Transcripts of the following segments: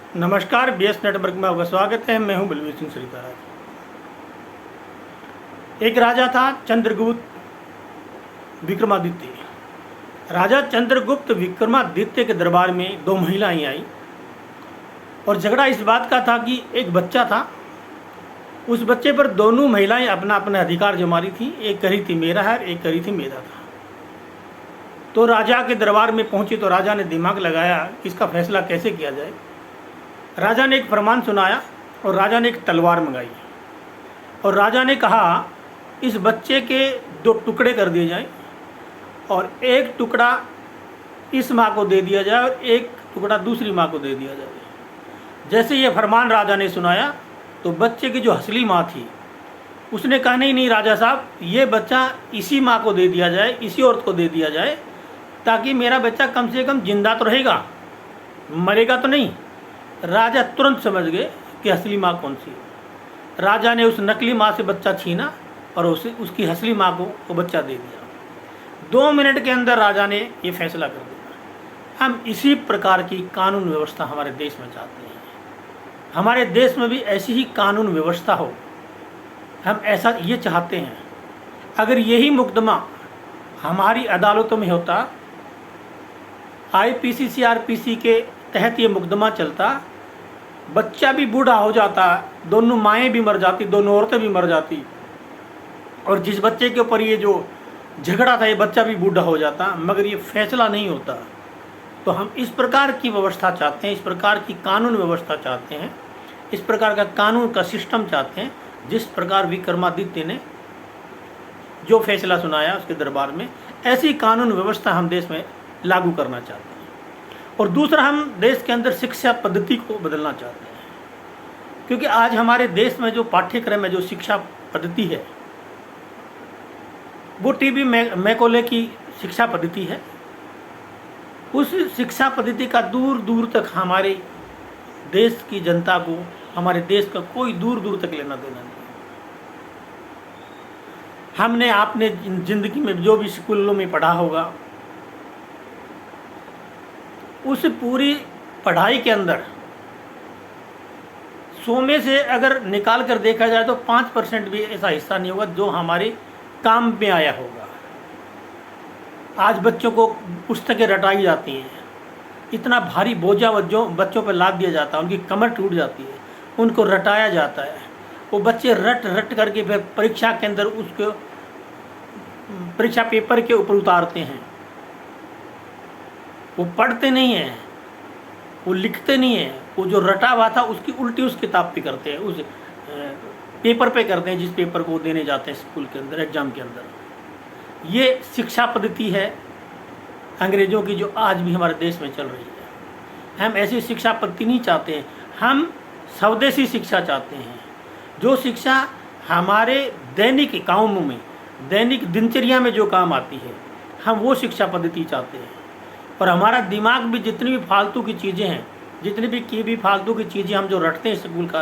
नमस्कार, BS network में आपका स्वागत है। मैं हूं बलवीर सिंह श्रीधर। एक राजा था चंद्रगुप्त विक्रमादित्य। राजा चंद्रगुप्त विक्रमादित्य के दरबार में दो महिलाएं आई और झगड़ा इस बात का था कि एक बच्चा था, उस बच्चे पर दोनों महिलाएं अपना अपना अधिकार जमा रही थी। एक कह रही थी मेरा है, एक कह रही थी मेरा था। तो राजा के दरबार में पहुंची तो राजा ने दिमाग लगाया कि इसका फैसला कैसे किया जाए। राजा ने एक फरमान सुनाया और राजा ने एक तलवार मंगाई और राजा ने कहा इस बच्चे के दो टुकड़े कर दिए जाएं और एक टुकड़ा इस माँ को दे दिया जाए और एक टुकड़ा दूसरी माँ को दे दिया जाए। जैसे ये फरमान राजा ने सुनाया तो बच्चे की जो असली माँ थी उसने कहा नहीं राजा साहब, ये बच्चा इसी माँ को दे दिया जाए, इसी औरत को दे दिया जाए, ताकि मेरा बच्चा कम से कम जिंदा तो रहेगा, मरेगा तो नहीं। राजा तुरंत समझ गए कि असली माँ कौन सी। राजा ने उस नकली माँ से बच्चा छीना और उसकी असली माँ को वो बच्चा दे दिया। 2 मिनट के अंदर राजा ने ये फैसला कर दिया। हम इसी प्रकार की कानून व्यवस्था हमारे देश में चाहते हैं। हमारे देश में भी ऐसी ही कानून व्यवस्था हो, हम ऐसा ये चाहते हैं। अगर यही मुकदमा हमारी अदालतों में होता, IPC CRPC के तहत ये मुकदमा चलता, बच्चा भी बूढ़ा हो जाता, दोनों माएँ भी मर जाती, दोनों औरतें भी मर जाती, और जिस बच्चे के ऊपर ये जो झगड़ा था ये बच्चा भी बूढ़ा हो जाता, मगर ये फैसला नहीं होता। तो हम इस प्रकार की व्यवस्था चाहते हैं, इस प्रकार की कानून व्यवस्था चाहते हैं, इस प्रकार का कानून का सिस्टम चाहते हैं जिस प्रकार विक्रमादित्य ने जो फैसला सुनाया उसके दरबार में, ऐसी कानून व्यवस्था हम देश में लागू करना चाहते हैं। और दूसरा, हम देश के अंदर शिक्षा पद्धति को बदलना चाहते हैं, क्योंकि आज हमारे देश में जो पाठ्यक्रम है, जो शिक्षा पद्धति है, वो TB मैकॉले की शिक्षा पद्धति है। उस शिक्षा पद्धति का दूर दूर तक हमारे देश की जनता को, हमारे देश का कोई दूर दूर तक लेना देना नहीं। हमने आपने जिंदगी में जो भी स्कूलों में पढ़ा होगा, उस पूरी पढ़ाई के अंदर 100 में से अगर निकाल कर देखा जाए तो 5% भी ऐसा हिस्सा नहीं होगा जो हमारे काम में आया होगा। आज बच्चों को पुस्तकें रटाई जाती हैं, इतना भारी बोझा बच्चों पर लाद दिया जाता है, उनकी कमर टूट जाती है, उनको रटाया जाता है। वो बच्चे रट करके फिर परीक्षा के अंदर उसको परीक्षा पेपर के ऊपर उतारते हैं। वो पढ़ते नहीं हैं, वो लिखते नहीं हैं, वो जो रटा हुआ था उसकी उल्टी उस किताब पे करते हैं, उस पेपर पे करते हैं जिस पेपर को देने जाते हैं स्कूल के अंदर, एग्जाम के अंदर। ये शिक्षा पद्धति है अंग्रेज़ों की जो आज भी हमारे देश में चल रही है। हम ऐसी शिक्षा पद्धति नहीं चाहते हैं, हम स्वदेशी शिक्षा चाहते हैं। जो शिक्षा हमारे दैनिक कामों में, दैनिक दिनचर्या में जो काम आती है, हम वो शिक्षा पद्धति चाहते हैं। और हमारा दिमाग भी जितनी भी फालतू की चीज़ें हैं, जितनी भी फालतू की चीज़ें हम जो रटते हैं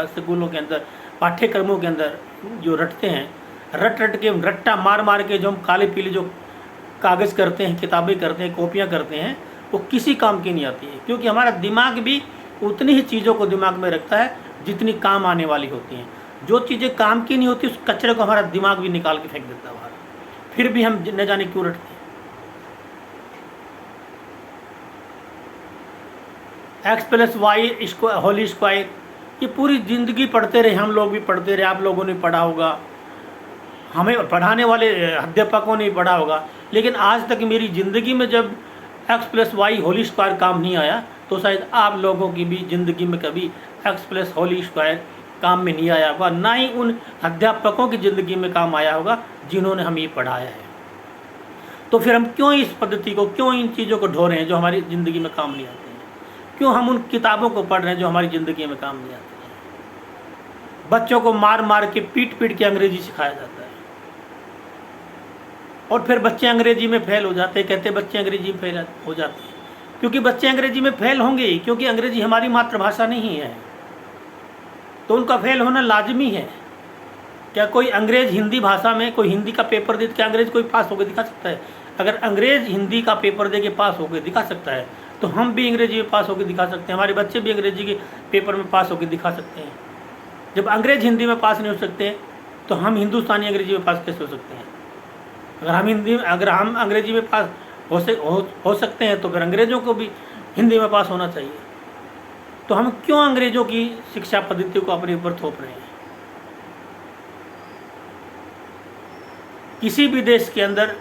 स्कूलों के अंदर, पाठ्यक्रमों के अंदर जो रटते हैं, रट के रट्टा मार के जो हम काले पीले जो कागज़ करते हैं, किताबें करते हैं, कॉपियाँ करते हैं, वो किसी काम की नहीं आती है। क्योंकि हमारा दिमाग भी उतनी ही चीज़ों को दिमाग में रखता है जितनी काम आने वाली होती हैं। जो चीज़ें काम की नहीं होती उस कचरे को हमारा दिमाग भी निकाल के फेंक देता है बाहर, फिर भी हम न जाने क्यों रटते हैं। X+Y होल स्क्वायर, ये पूरी ज़िंदगी पढ़ते रहे, हम लोग भी पढ़ते रहे, आप लोगों ने पढ़ा होगा, हमें पढ़ाने वाले अध्यापकों ने पढ़ा होगा, लेकिन आज तक मेरी ज़िंदगी में जब X+Y होल स्क्वायर काम नहीं आया तो शायद आप लोगों की भी ज़िंदगी में कभी X+ होल स्क्वायर काम में नहीं आया होगा, ना ही उन अध्यापकों की ज़िंदगी में काम आया होगा जिन्होंने हमें ये पढ़ाया है। तो फिर हम क्यों इस पद्धति को, क्यों इन चीज़ों को ढो रहे हैं जो हमारी ज़िंदगी में काम नहीं आती हैं? क्यों हम उन किताबों को पढ़ रहे हैं जो हमारी ज़िंदगी में काम नहीं आती हैं? बच्चों को मार के पीट के अंग्रेजी सिखाया जाता है और फिर बच्चे अंग्रेजी में फेल हो जाते हैं। कहते हैं बच्चे अंग्रेजी में फेल हो जाते हैं, क्योंकि बच्चे अंग्रेजी में फेल होंगे ही, क्योंकि अंग्रेजी हमारी मातृभाषा नहीं है, तो उनका फेल होना लाजमी है। क्या कोई अंग्रेज हिंदी भाषा में कोई हिंदी का पेपर दे, क्या अंग्रेज कोई पास होकर दिखा सकता है? अगर अंग्रेज हिंदी का पेपर दे के पास होकर दिखा सकता है तो हम भी अंग्रेजी में पास होकर दिखा सकते हैं, हमारे बच्चे भी अंग्रेजी के पेपर में पास होकर दिखा सकते हैं। जब अंग्रेज हिंदी में पास नहीं हो सकते तो हम हिंदुस्तानी अंग्रेजी में पास कैसे हो सकते हैं? अगर हम अंग्रेजी में पास हो सकते हैं तो फिर अंग्रेज़ों को भी हिंदी में पास होना चाहिए। तो हम क्यों अंग्रेज़ों की शिक्षा पद्धति को अपने ऊपर थोप रहे हैं? किसी भी देश के अंदर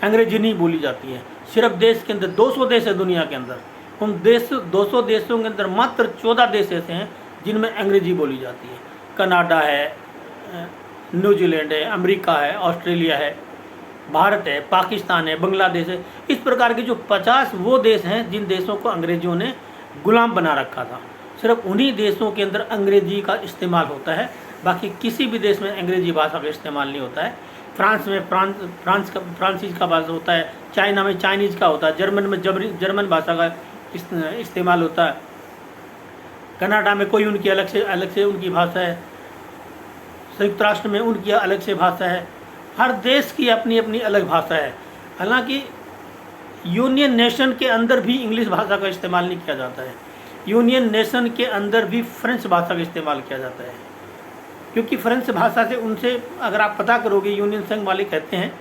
अंग्रेजी नहीं बोली जाती है, सिर्फ देश के अंदर 200 देश है दुनिया के अंदर, उन 200 देशों के अंदर मात्र 14 देश ऐसे हैं जिनमें अंग्रेजी बोली जाती है। कनाडा है, न्यूजीलैंड है, अमेरिका है, ऑस्ट्रेलिया है, भारत है, पाकिस्तान है, बांग्लादेश है। इस प्रकार के जो 50 वो देश हैं जिन देशों को अंग्रेज़ों ने गुलाम बना रखा था, सिर्फ उन्हीं देशों के अंदर अंग्रेजी का इस्तेमाल होता है, बाकी किसी भी देश में अंग्रेजी भाषा का इस्तेमाल नहीं होता है। फ्रांस में फ्रांसीज का भाषा होता है, चाइना में चाइनीज़ का होता है, जर्मन में जर्मन भाषा का इस्तेमाल होता है, कनाडा में कोई उनकी अलग से उनकी भाषा है, संयुक्त राष्ट्र में उनकी अलग से भाषा है। हर देश की अपनी अपनी अलग भाषा है। हालांकि यूनियन नेशन के अंदर भी इंग्लिश भाषा का इस्तेमाल नहीं किया जाता है, यूनियन नेशन के अंदर भी फ्रेंच भाषा का इस्तेमाल किया जाता है, क्योंकि फ्रेंच भाषा से उनसे अगर आप पता करोगे, यूनियन संघ वाले कहते हैं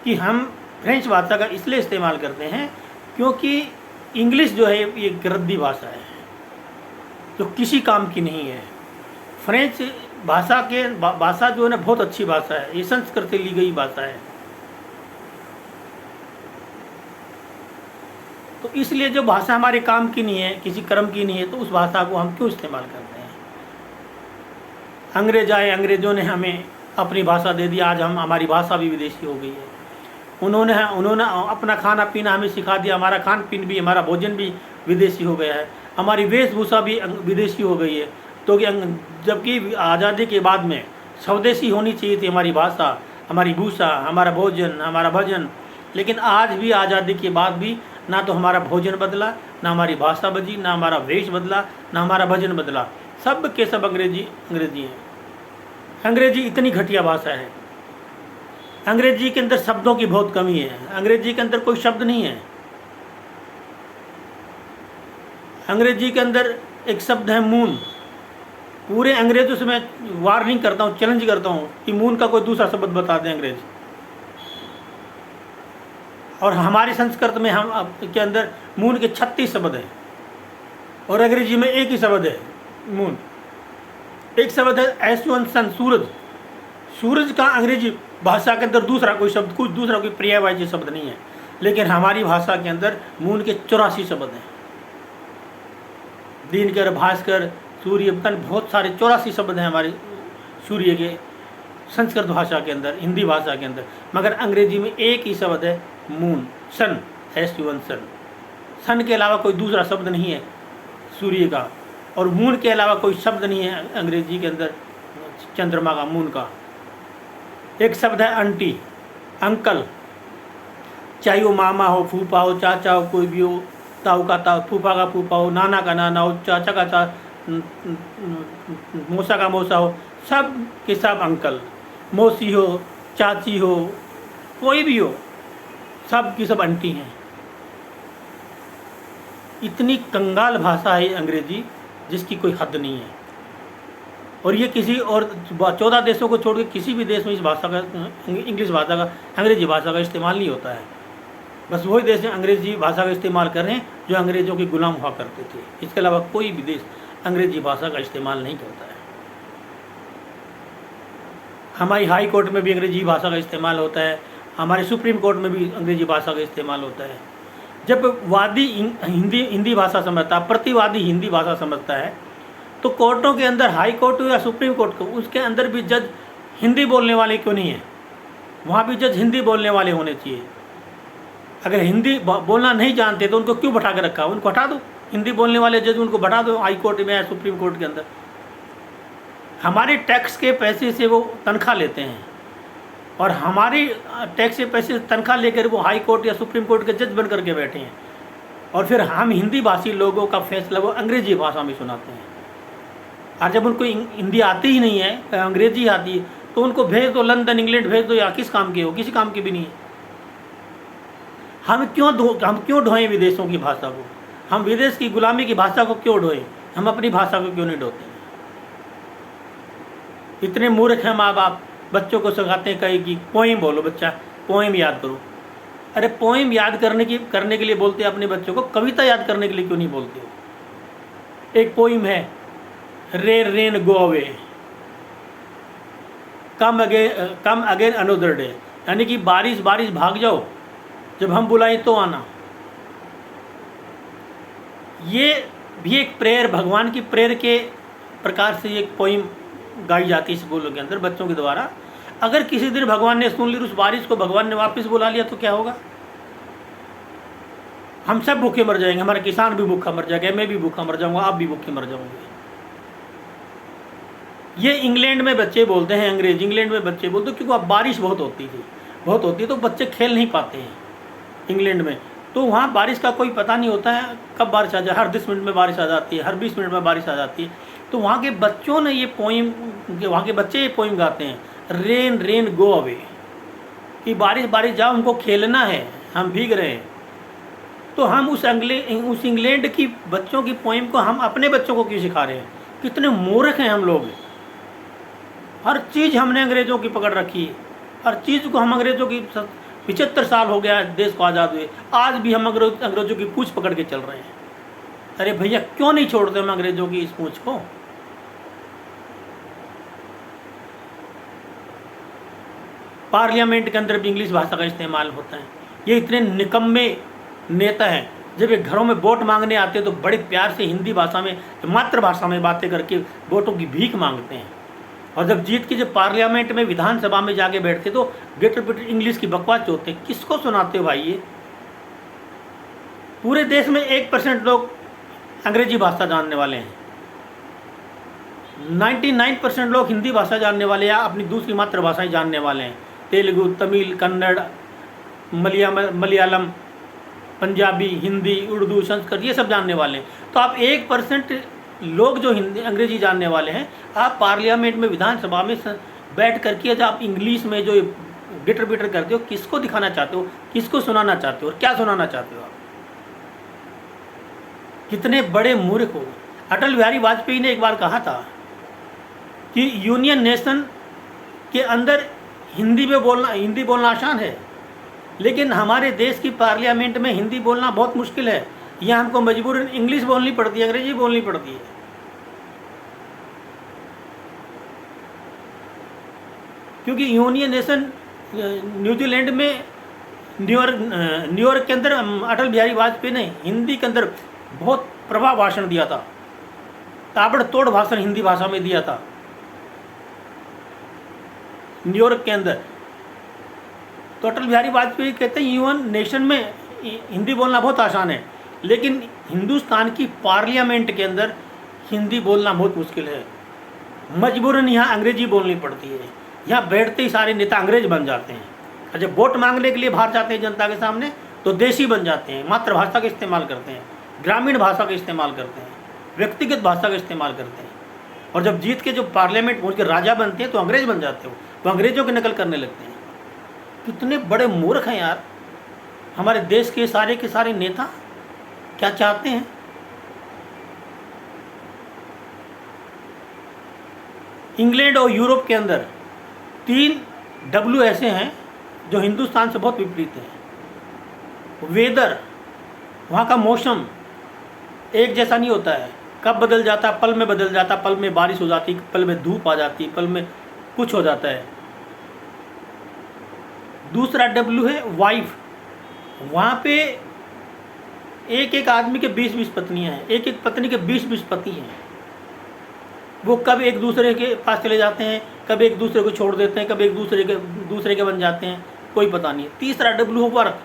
कि हम फ्रेंच भाषा का इसलिए इस्तेमाल करते हैं क्योंकि इंग्लिश जो है ये गरद्दी भाषा है जो किसी काम की नहीं है। फ्रेंच भाषा जो है ना बहुत अच्छी भाषा है, ये संस्कृत से ली गई भाषा है। तो इसलिए जो भाषा हमारे काम की नहीं है, किसी कर्म की नहीं है, तो उस भाषा को हम क्यों इस्तेमाल करते हैं? अंग्रेज आए, अंग्रेज़ों ने हमें अपनी भाषा दे दी, आज हमारी भाषा भी विदेशी हो गई है। उन्होंने अपना खाना पीना हमें सिखा दिया, हमारा खान पीन भी, हमारा भोजन भी विदेशी हो गया है, हमारी वेशभूषा भी विदेशी हो गई है। तो जबकि आज़ादी के बाद में स्वदेशी होनी चाहिए थी हमारी भाषा, हमारी भूषा, हमारा भोजन, हमारा भजन, लेकिन आज भी आज़ादी के बाद भी ना तो हमारा भोजन बदला, ना हमारी भाषा बदली, ना हमारा वेश बदला, ना हमारा भजन बदला, सब के सब अंग्रेजी हैं। अंग्रेजी इतनी घटिया भाषा है, अंग्रेजी के अंदर शब्दों की बहुत कमी है, अंग्रेजी के अंदर कोई शब्द नहीं है। अंग्रेजी के अंदर एक शब्द है मून। पूरे अंग्रेजों से मैं वार्निंग करता हूँ, चैलेंज करता हूँ कि मून का कोई दूसरा शब्द बता दें अंग्रेज। और हमारी संस्कृत में हम के अंदर मून के 36 शब्द हैं और अंग्रेजी में एक ही शब्द है मून। एक शब्द है एस1 सन, सूरज। सूरज का अंग्रेजी भाषा के अंदर दूसरा कोई पर्यायवाची शब्द नहीं है, लेकिन हमारी भाषा के अंदर मून के 84 शब्द हैं। दिनकर, भास्कर, सूर्य, बहुत सारे 84 शब्द हैं हमारे सूर्य के संस्कृत भाषा के अंदर, हिंदी भाषा के अंदर। मगर अंग्रेजी में एक ही शब्द है मून, सन, एस1 सन। सन के अलावा कोई दूसरा शब्द नहीं है सूर्य का, और मून के अलावा कोई शब्द नहीं है अंग्रेजी के अंदर चंद्रमा का, मून का। एक शब्द है आंटी, अंकल, चाहे वो मामा हो, फूफा हो, चाचा हो, कोई भी हो, ताऊ का ताऊ, फूफा का फूफा हो, नाना का नाना हो, चाचा का मौसा का मौसा हो, सब के सब अंकल। मौसी हो, चाची हो, कोई भी हो, सब की सब आंटी हैं। इतनी कंगाल भाषा है अंग्रेजी जिसकी कोई हद नहीं है। और ये किसी और 14 देशों को छोड़ के किसी भी देश में इस भाषा का, इंग्लिश भाषा का, अंग्रेजी भाषा का इस्तेमाल नहीं होता है। बस वही देश अंग्रेजी भाषा का इस्तेमाल कर रहे हैं जो अंग्रेज़ों के गुलाम हुआ करते थे। इसके अलावा कोई भी देश अंग्रेजी भाषा का इस्तेमाल नहीं करता है। हमारी हाई कोर्ट में भी अंग्रेजी भाषा का इस्तेमाल होता है, हमारे सुप्रीम कोर्ट में भी अंग्रेजी भाषा का इस्तेमाल होता है। जब वादी हिंदी भाषा समझता है, प्रतिवादी हिंदी भाषा समझता है, तो कोर्टों के अंदर, हाई कोर्ट या सुप्रीम कोर्ट को, उसके अंदर भी जज हिंदी बोलने वाले क्यों नहीं है? वहाँ भी जज हिंदी बोलने वाले होने चाहिए। अगर हिंदी बोलना नहीं जानते तो उनको क्यों बैठा के रखा? उनको हटा दो, हिंदी बोलने वाले जज उनको बैठा दो हाई कोर्ट में या सुप्रीम कोर्ट के अंदर। हमारे टैक्स के पैसे से वो तनख्वाह लेते हैं और हमारी टैक्स के पैसे से तनख्वाह लेकर वो हाई कोर्ट या सुप्रीम कोर्ट के जज बन करके बैठे हैं, और फिर हम हिंदी भाषी लोगों का फैसला वो अंग्रेजी भाषा में सुनाते हैं। और जब उनको हिंदी आती ही नहीं है, अंग्रेजी आती है, तो उनको भेज दो लंदन, इंग्लैंड भेज दो, या किस काम के हो? किसी काम के भी नहीं है। हम क्यों ढोएं विदेशों की भाषा को? हम विदेश की गुलामी की भाषा को क्यों ढोएं? हम अपनी भाषा को क्यों नहीं ढोते? इतने मूर्ख हैं माँ बाप, बच्चों को सिखाते हैं कहीं कि पोइम बोलो, बच्चा पोइम याद करो। अरे पोइम याद करने के लिए बोलते हैं अपने बच्चों को, कविता याद करने के लिए क्यों नहीं बोलते हो? एक पोइम है, rain rain go away, come again another day, यानी कि बारिश बारिश भाग जाओ, जब हम बुलाएं तो आना। ये भी एक प्रेयर, भगवान की प्रेयर के प्रकार से एक पोइम गाई जाती है स्कूलों के अंदर बच्चों के द्वारा। अगर किसी दिन भगवान ने सुन ली, उस बारिश को भगवान ने वापस बुला लिया तो क्या होगा? हम सब भूखे मर जाएंगे, हमारा किसान भी भूखा मर जाएगा, मैं भी भूखा मर जाऊंगा, आप भी भूखे मर जाओगे। ये इंग्लैंड में बच्चे बोलते हैं, अंग्रेज इंग्लैंड में बच्चे बोलते हैं, क्योंकि वहाँ बारिश बहुत होती है तो बच्चे खेल नहीं पाते हैं इंग्लैंड में। तो वहाँ बारिश का कोई पता नहीं होता है कब बारिश आ जाए, हर 10 मिनट में बारिश आ जाती है, हर 20 मिनट में बारिश आ जाती है। तो वहाँ के बच्चों ने ये पोइम, वहाँ के बच्चे ये पोइम गाते हैं, रेन रेन गो अवे, कि बारिश बारिश जाओ, हमको खेलना है, हम भीग रहे हैं। तो हम उस इंग्लैंड की बच्चों की पोइम को हम अपने बच्चों को क्यों सिखा रहे हैं? कितने मूर्ख हैं हम लोग। हर चीज़ हमने अंग्रेज़ों की पकड़ रखी है, हर चीज़ को हम अंग्रेज़ों की 75 साल हो गया देश को आज़ाद हुए, आज भी हम अंग्रेज़ों की पूँछ पकड़ के चल रहे हैं। अरे भैया क्यों नहीं छोड़ते हम अंग्रेज़ों की इस पूँछ को? पार्लियामेंट के अंदर भी इंग्लिश भाषा का इस्तेमाल होता है। ये इतने निकम्मे नेता हैं, जब ये घरों में वोट मांगने आते हैं तो बड़े प्यार से हिंदी भाषा में, मातृभाषा में बातें करके वोटों की भीख मांगते हैं, और जब जीत के जब पार्लियामेंट में विधानसभा में जाके बैठते तो गेटर पिटर इंग्लिश की बकवास होते हैं। किसको सुनाते हो भाई? ये पूरे देश में 1% लोग अंग्रेजी भाषा जानने वाले हैं, 99% लोग हिंदी भाषा जानने वाले या अपनी दूसरी मातृभाषाएं जानने वाले हैं, तेलुगु, तमिल, कन्नड़, मलयालम, पंजाबी, हिंदी, उर्दू, संस्कृत, ये सब जानने वाले हैं। तो आप 1% लोग जो हिंदी अंग्रेजी जानने वाले हैं, आप पार्लियामेंट में विधानसभा में बैठ करके जब आप इंग्लिश में जो गिटर बिटर करते हो, किसको दिखाना चाहते हो, किसको सुनाना चाहते हो, और क्या सुनाना चाहते हो आप? कितने बड़े मूर्ख हो। अटल बिहारी वाजपेयी ने एक बार कहा था कि यूनियन नेशन के अंदर हिंदी बोलना आसान है, लेकिन हमारे देश की पार्लियामेंट में हिंदी बोलना बहुत मुश्किल है। यहाँ हमको मजबूरन इंग्लिश बोलनी पड़ती है, अंग्रेजी बोलनी पड़ती है। क्योंकि यूनियन नेशन न्यूजीलैंड में न्यूयॉर्क के अंदर अटल बिहारी वाजपेयी ने हिंदी के अंदर बहुत प्रभाव भाषण दिया था, ताबड़तोड़ भाषण हिंदी भाषा में दिया था न्यूयॉर्क के अंदर। तो अटल बिहारी वाजपेयी कहते हैं यूनियन नेशन में हिंदी बोलना बहुत आसान है, लेकिन हिंदुस्तान की पार्लियामेंट के अंदर हिंदी बोलना बहुत मुश्किल है। मजबूरन यहाँ अंग्रेजी बोलनी पड़ती है। यहाँ बैठते ही सारे नेता अंग्रेज बन जाते हैं, और जब वोट मांगने के लिए बाहर जाते हैं जनता के सामने तो देशी बन जाते हैं, मातृभाषा का इस्तेमाल करते हैं, ग्रामीण भाषा का इस्तेमाल करते हैं, व्यक्तिगत भाषा का इस्तेमाल करते हैं। और जब जीत के जो पार्लियामेंट पहुँच के राजा बनते हैं तो अंग्रेज बन जाते हो, तो अंग्रेजों की नकल करने लगते हैं। कितने बड़े मूर्ख हैं यार हमारे देश के सारे नेता। क्या चाहते हैं? इंग्लैंड और यूरोप के अंदर 3 W ऐसे हैं जो हिंदुस्तान से बहुत विपरीत हैं। वेदर, वहाँ का मौसम एक जैसा नहीं होता है, कब बदल जाता है, पल में बदल जाता, पल में बारिश हो जाती, पल में धूप आ जाती, पल में कुछ हो जाता है। दूसरा W है वाइफ, वहाँ पे एक आदमी के 20-20 पत्नियाँ हैं, एक पत्नी के 20-20 पति हैं। वो कब एक दूसरे के पास चले जाते हैं, कब एक दूसरे को छोड़ देते हैं, कब एक दूसरे के बन जाते हैं, कोई पता नहीं है। तीसरा W वर्क,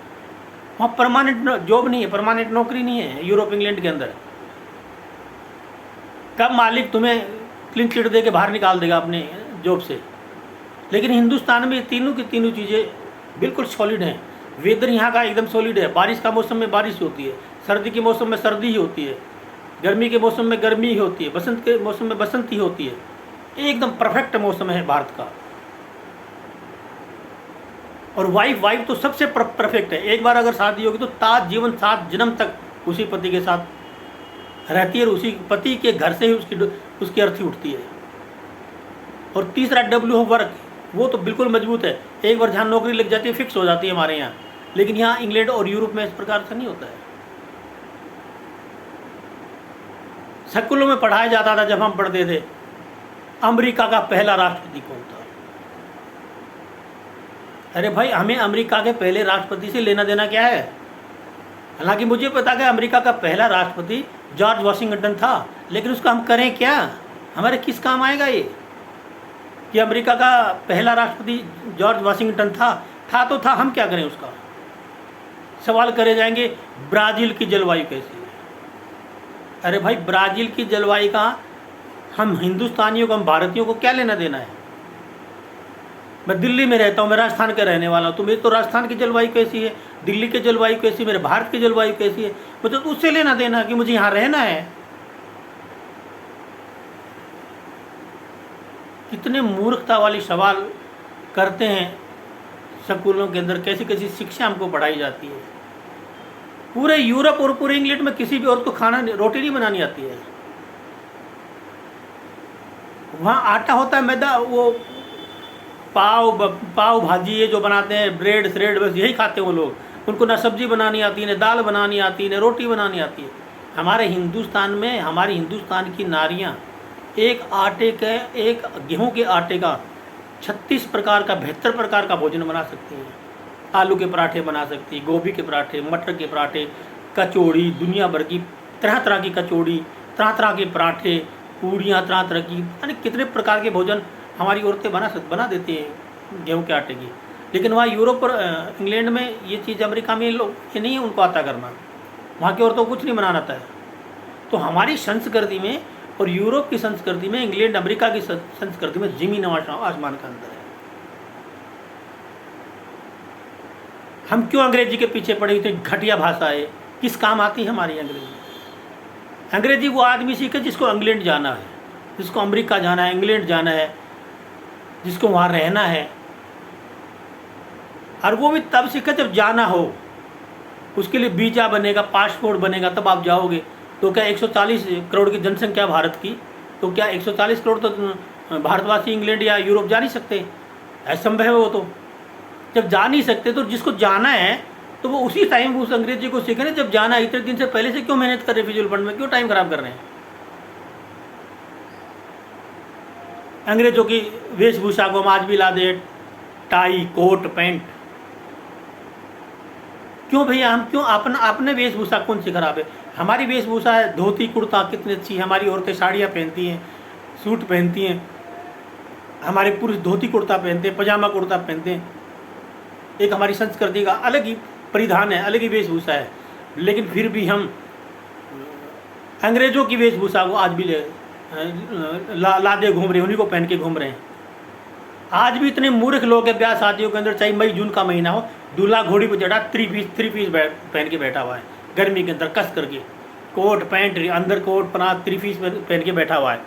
वहाँ परमानेंट जॉब नहीं है, परमानेंट नौकरी नहीं है यूरोप इंग्लैंड के अंदर। कब मालिक तुम्हें क्लीन चिट दे के बाहर निकाल देगा अपने जॉब से। लेकिन हिंदुस्तान में तीनों की तीनों चीज़ें बिल्कुल सॉलिड हैं। वेदर यहाँ का एकदम सॉलिड है, बारिश का मौसम में बारिश होती है, सर्दी के मौसम में सर्दी ही होती है, गर्मी के मौसम में गर्मी ही होती है, बसंत के मौसम में बसंत ही होती है। एकदम परफेक्ट मौसम है भारत का। और वाइफ वाइफ तो सबसे परफेक्ट है। एक बार अगर शादी होगी तो ताज जीवन 7 जन्म तक उसी पति के साथ रहती है और उसी पति के घर से ही उसकी अर्थी उठती है। और तीसरा डब्ल्यू वर्क, वो तो बिल्कुल मजबूत है। एक बार जहाँ नौकरी लग जाती है फिक्स हो जाती है हमारे यहाँ, लेकिन यहाँ इंग्लैंड और यूरोप में इस प्रकार से नहीं होता है। स्कूलों में पढ़ाया जाता था जब हम पढ़ते थे, अमेरिका का पहला राष्ट्रपति कौन था। अरे भाई, हमें अमेरिका के पहले राष्ट्रपति से लेना देना क्या है। हालांकि मुझे पता है अमेरिका का पहला राष्ट्रपति जॉर्ज वाशिंगटन था, लेकिन उसका हम करें क्या, हमारे किस काम आएगा ये कि अमेरिका का पहला राष्ट्रपति जॉर्ज वाशिंगटन था तो था, हम क्या करें उसका। सवाल करे जाएंगे ब्राज़ील की जलवायु कैसी है। अरे भाई, ब्राज़ील की जलवायु का हम हिंदुस्तानियों को, हम भारतीयों को क्या लेना देना है। मैं दिल्ली में रहता हूँ, मैं राजस्थान का रहने वाला हूँ, तो मेरी तो राजस्थान की जलवायु कैसी है, दिल्ली की जलवायु कैसी है, मेरे भारत की जलवायु कैसी है, मुझे तो उससे लेना देना कि मुझे यहाँ रहना है। कितने मूर्खता वाली सवाल करते हैं स्कूलों के अंदर, कैसी कैसी शिक्षा हमको पढ़ाई जाती है। पूरे यूरोप और पूरे इंग्लैंड में किसी भी औरत को रोटी नहीं बनानी आती है। वहाँ आटा होता है, मैदा, वो पाव भाजी ये जो बनाते हैं, ब्रेड श्रेड, बस यही खाते हैं वो लोग। उनको ना सब्जी बनानी आती है, ना दाल बनानी आती है, ना रोटी बनानी आती है। हमारे हिंदुस्तान में, हमारी हिंदुस्तान की नारियाँ एक गेहूं के आटे का 36 प्रकार का, 72 प्रकार का भोजन बना सकती हैं। आलू के पराठे बना सकती, गोभी के पराठे, मटर के पराठे, कचौड़ी, दुनिया भर की तरह तरह की कचौड़ी, तरह तरह के पराठे, पूड़ियाँ, तरह तरह की, यानी कितने प्रकार के भोजन हमारी औरतें बना देती हैं गेहूं के आटे की। लेकिन वहाँ यूरोप और इंग्लैंड में ये चीज़, अमेरिका में लोग ये नहीं है उनको आता करना, वहाँ की औरतों को कुछ नहीं बनाना आता है। तो हमारी संस्कृति में और यूरोप की संस्कृति में, इंग्लैंड अमेरिका की संस्कृति में ज़मीन आसमान का अंतर है। हम क्यों अंग्रेजी के पीछे पड़े, इतनी घटिया भाषा है, किस काम आती है हमारी अंग्रेजी। अंग्रेजी वो आदमी सीखे जिसको इंग्लैंड जाना है, जिसको अमेरिका जाना है, इंग्लैंड जाना है, जिसको वहाँ रहना है। और वो भी तब सीखे जब जाना हो, उसके लिए वीज़ा बनेगा, पासपोर्ट बनेगा, तब आप जाओगे। तो क्या 140 करोड़ की जनसंख्या भारत की, तो क्या 140 करोड़ तो भारतवासी इंग्लैंड या यूरोप जा नहीं सकते, असंभव है वो। तो जब जा नहीं सकते तो जिसको जाना है तो वो उसी टाइम उस अंग्रेजी को सीखे ना जब जाना है। इतने दिन से पहले से क्यों मेहनत कर रहे हैं, फिजूल फंड में क्यों टाइम खराब कर रहे हैं। अंग्रेजों की वेशभूषा को हम आज भी ला दे, टाई, कोट, पैंट, क्यों भैया, हम क्यों अपने वेशभूषा कौन सी खराब है। हमारी वेशभूषा है धोती कुर्ता, कितनी अच्छी है। हमारी औरतें साड़ियाँ पहनती हैं, सूट पहनती हैं, हमारे पुरुष धोती कुर्ता पहनते हैं, पजामा कुर्ता पहनते हैं। एक हमारी संस्कृति का अलग ही परिधान है, अलग ही वेशभूषा है। लेकिन फिर भी हम अंग्रेजों की वेशभूषा को आज भी लादे घूम रहे हैं, उन्हीं को पहन के घूम रहे हैं। आज भी इतने मूर्ख लोग हैं ब्याह शादियों के अंदर, चाहे मई जून का महीना हो, दूल्हा घोड़ी पर चढ़ा थ्री पीस पहन के बैठा हुआ है, गर्मी के अंदर कस करके, कोट पैंट, अंदर कोट पना, थ्री पीस पहन के बैठा हुआ है।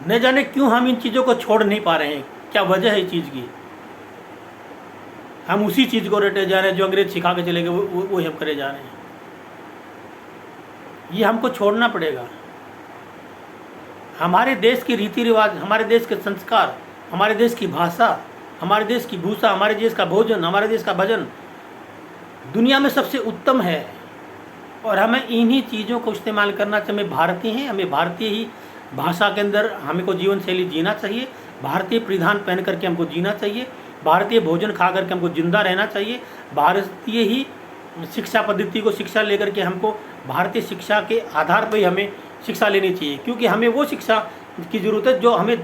न जाने क्यों हम इन चीज़ों को छोड़ नहीं पा रहे हैं, क्या वजह है इस चीज़ की। हम उसी चीज़ को रटे जा रहे हैं जो अंग्रेज सिखा के चले गए, वो हम करे जा रहे हैं। ये हमको छोड़ना पड़ेगा। हमारे देश के रीति रिवाज, हमारे देश के संस्कार, हमारे देश की भाषा, हमारे देश की भूषा, हमारे देश का भोजन, हमारे देश का भजन दुनिया में सबसे उत्तम है। और हमें इन्हीं चीज़ों को इस्तेमाल करना चाहिए। हमें भारतीय हैं, हमें भारतीय ही भाषा के अंदर हमें को जीवन शैली जीना चाहिए। भारतीय परिधान पहन करके हमको जीना चाहिए। भारतीय भोजन खा करके हमको जिंदा रहना चाहिए। भारतीय ही शिक्षा पद्धति को शिक्षा लेकर के हमको भारतीय शिक्षा के आधार पर ही हमें शिक्षा लेनी चाहिए, क्योंकि हमें वो शिक्षा की ज़रूरत है जो हमें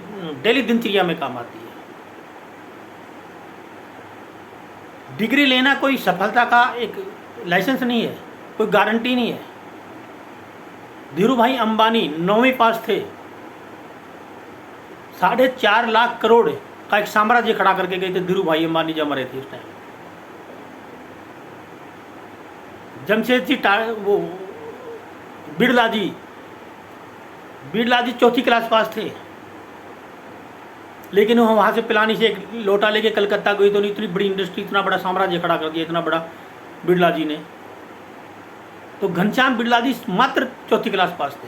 डेली दिनचर्या में काम आती है। डिग्री लेना कोई सफलता का एक लाइसेंस नहीं है, कोई गारंटी नहीं है। धीरू भाई अंबानी 9वीं पास थे, 4.5 लाख करोड़ का एक साम्राज्य खड़ा करके गए थे धीरू भाई अंबानी जब मरे थे उस टाइम। जमशेदजी वो बिड़ला जी 4थी क्लास पास थे। लेकिन वो वहाँ से पिलानी से एक लोटा लेके कलकत्ता गई तो इतनी बड़ी इंडस्ट्री, इतना बड़ा साम्राज्य खड़ा कर दिया, इतना बड़ा बिरला जी ने। तो घनश्याम बिरला जी मात्र 4th क्लास पास थे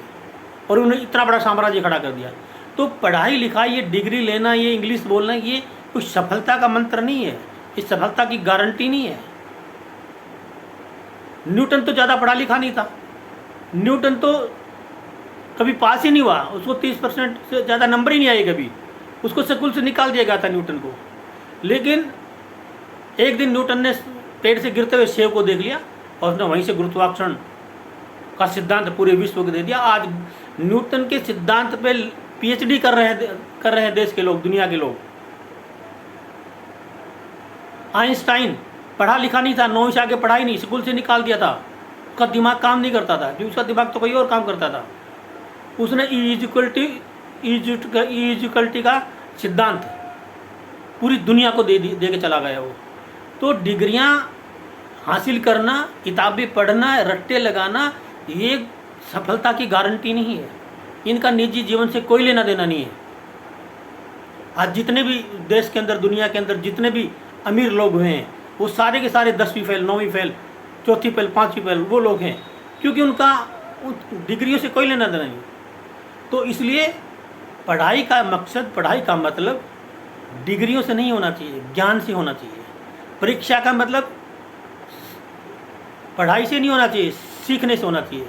और उन्होंने इतना बड़ा साम्राज्य खड़ा कर दिया। तो पढ़ाई लिखाई, ये डिग्री लेना, ये इंग्लिश बोलना, ये कुछ सफलता का मंत्र नहीं है, ये सफलता की गारंटी नहीं है। न्यूटन तो ज़्यादा पढ़ा लिखा नहीं था, न्यूटन तो कभी पास ही नहीं हुआ, उसको 30% से ज़्यादा नंबर ही नहीं आए कभी, उसको स्कूल से निकाल दिया गया था न्यूटन को। लेकिन एक दिन न्यूटन ने पेड़ से गिरते हुए सेब को देख लिया और उसने वहीं से गुरुत्वाकर्षण का सिद्धांत पूरे विश्व को दे दिया। आज न्यूटन के सिद्धांत पे PhD कर रहे हैं देश के लोग, दुनिया के लोग। आइंस्टाइन पढ़ा लिखा नहीं था, 9वीं से आगे पढ़ा ही नहीं, स्कूल से निकाल दिया था, उसका दिमाग काम नहीं करता था, क्योंकि उसका दिमाग तो कोई और काम करता था। उसने इक्वलिटी का सिद्धांत पूरी दुनिया को दे के चला गया वो। तो डिग्रियां हासिल करना, किताबें पढ़ना, रट्टे लगाना, ये सफलता की गारंटी नहीं है। इनका निजी जीवन से कोई लेना देना नहीं है। आज जितने भी देश के अंदर, दुनिया के अंदर जितने भी अमीर लोग हुए हैं, वो सारे के सारे 10वीं फेल, 9वीं फेल, 4थी फेल, 5वीं फेल वो लोग हैं, क्योंकि उनका डिग्रियों से कोई लेना देना नहीं। तो इसलिए पढ़ाई का मकसद, पढ़ाई का मतलब डिग्रियों से नहीं होना चाहिए, ज्ञान से होना चाहिए। परीक्षा का मतलब पढ़ाई से नहीं होना चाहिए, सीखने से होना चाहिए।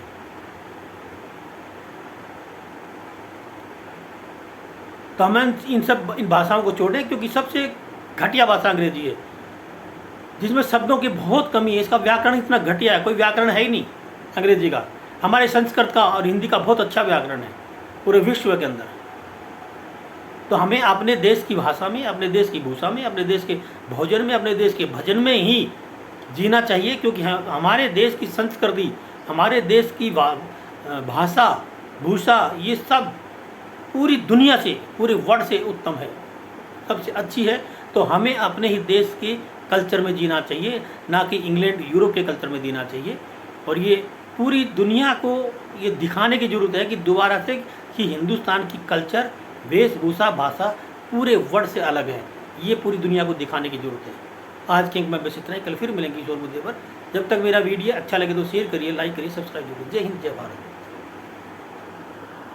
तो हमें इन भाषाओं को छोड़ें, क्योंकि सबसे घटिया भाषा अंग्रेजी है, जिसमें शब्दों की बहुत कमी है। इसका व्याकरण इतना घटिया है, कोई व्याकरण है ही नहीं अंग्रेजी का। हमारे संस्कृत का और हिंदी का बहुत अच्छा व्याकरण है पूरे विश्व के अंदर। तो हमें अपने देश की भाषा में, अपने देश की भूषा में, अपने देश के भोजन में, अपने देश के भजन में ही जीना चाहिए, क्योंकि हमारे देश की संस्कृति, हमारे देश की भाषा, भूषा, ये सब पूरी दुनिया से, पूरे वर्ल्ड से उत्तम है, सबसे अच्छी है। तो हमें अपने ही देश के कल्चर में जीना चाहिए, ना कि इंग्लैंड, यूरोप के कल्चर में जीना चाहिए। और ये पूरी दुनिया को ये दिखाने की ज़रूरत है कि दोबारा से कि हिंदुस्तान की कल्चर, वेशभूषा, भाषा पूरे वर्ल्ड से अलग है। ये पूरी दुनिया को दिखाने की ज़रूरत है। आज के अंक में बस इतना ही, कल फिर मिलेंगे इस और मुद्दे पर। जब तक मेरा वीडियो अच्छा लगे तो शेयर करिए, लाइक करिए, सब्सक्राइब करिए। जय हिंद, जय भारत।